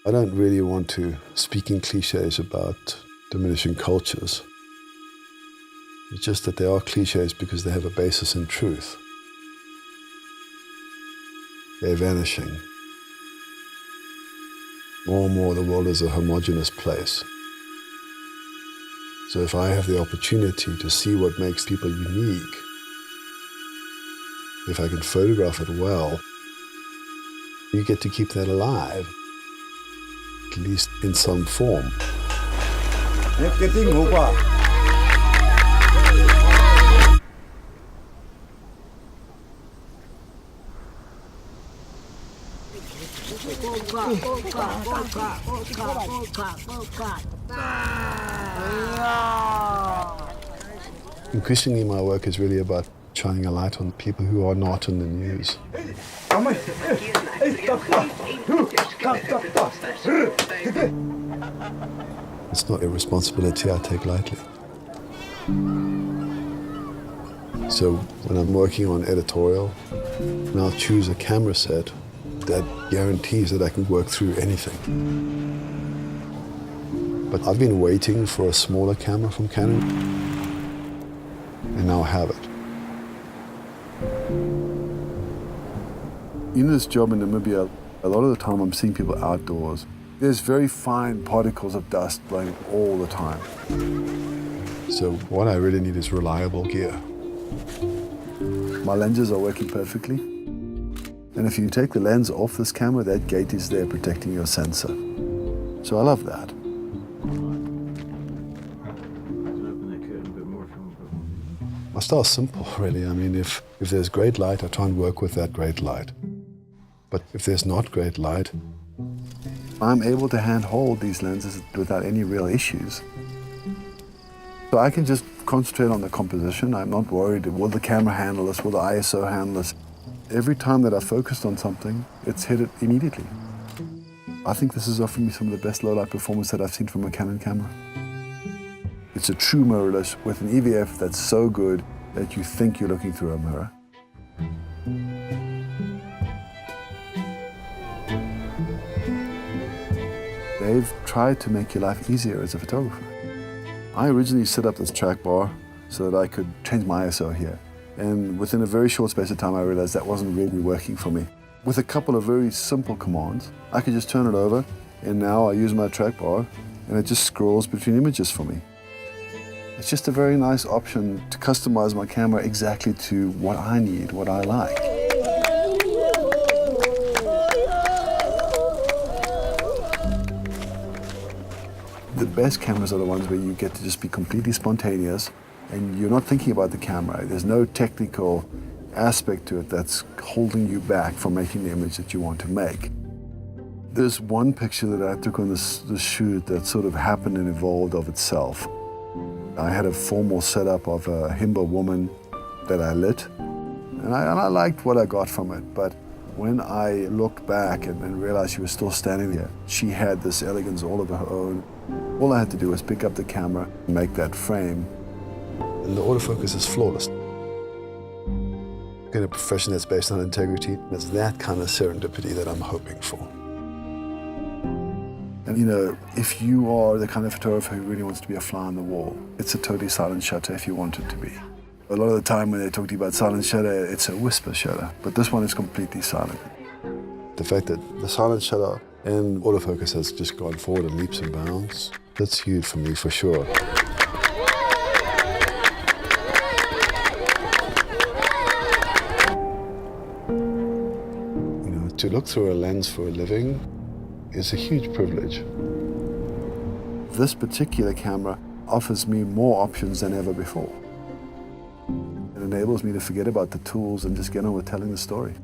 I don't really want to speak in cliches about diminishing cultures. It's just that they are cliches because they have a basis in truth. They're vanishing. More and more, the world is a homogeneous place. So if I have the opportunity to see what makes people unique, if I can photograph it well, you get to keep that alive, at least in some form. Increasingly, my work is really about shining a light on people who are not in the news. It's not a responsibility I take lightly. So when I'm working on editorial, and I'll choose a camera set that guarantees that I can work through anything. But I've been waiting for a smaller camera from Canon, and now I have it. In this job in Namibia, a lot of the time I'm seeing people outdoors. There's very fine particles of dust blowing all the time. So what I really need is reliable gear. My lenses are working perfectly. And if you take the lens off this camera, that gate is there protecting your sensor. So I love that. My style's simple, really. I mean, if there's great light, I try and work with that great light. But if there's not great light, I'm able to hand-hold these lenses without any real issues. So I can just concentrate on the composition. I'm not worried, will the camera handle this, will the ISO handle this? Every time that I focused on something, it's hit it immediately. I think this is offering me some of the best low-light performance that I've seen from a Canon camera. It's a true mirrorless with an EVF that's so good that you think you're looking through a mirror. They've tried to make your life easier as a photographer. I originally set up this track bar so that I could change my ISO here. And within a very short space of time, I realized that wasn't really working for me. With a couple of very simple commands, I could just turn it over, and now I use my track bar, and it just scrolls between images for me. It's just a very nice option to customize my camera exactly to what I need, what I like. The best cameras are the ones where you get to just be completely spontaneous and you're not thinking about the camera. There's no technical aspect to it that's holding you back from making the image that you want to make. There's one picture that I took on this shoot that sort of happened and evolved of itself. I had a formal setup of a Himba woman that I lit, and I liked what I got from it, but when I looked back and realized she was still standing there, she had this elegance all of her own. All I had to do was pick up the camera and make that frame. And the autofocus is flawless. In a profession that's based on integrity, it's that kind of serendipity that I'm hoping for. And you know, if you are the kind of photographer who really wants to be a fly on the wall, it's a totally silent shutter if you want it to be. A lot of the time when they talk to you about silent shutter, it's a whisper shutter, but this one is completely silent. The fact that the silent shutter and autofocus has just gone forward in leaps and bounds, that's huge for me for sure. You know, to look through a lens for a living is a huge privilege. This particular camera offers me more options than ever before. It enables me to forget about the tools and just get on with telling the story.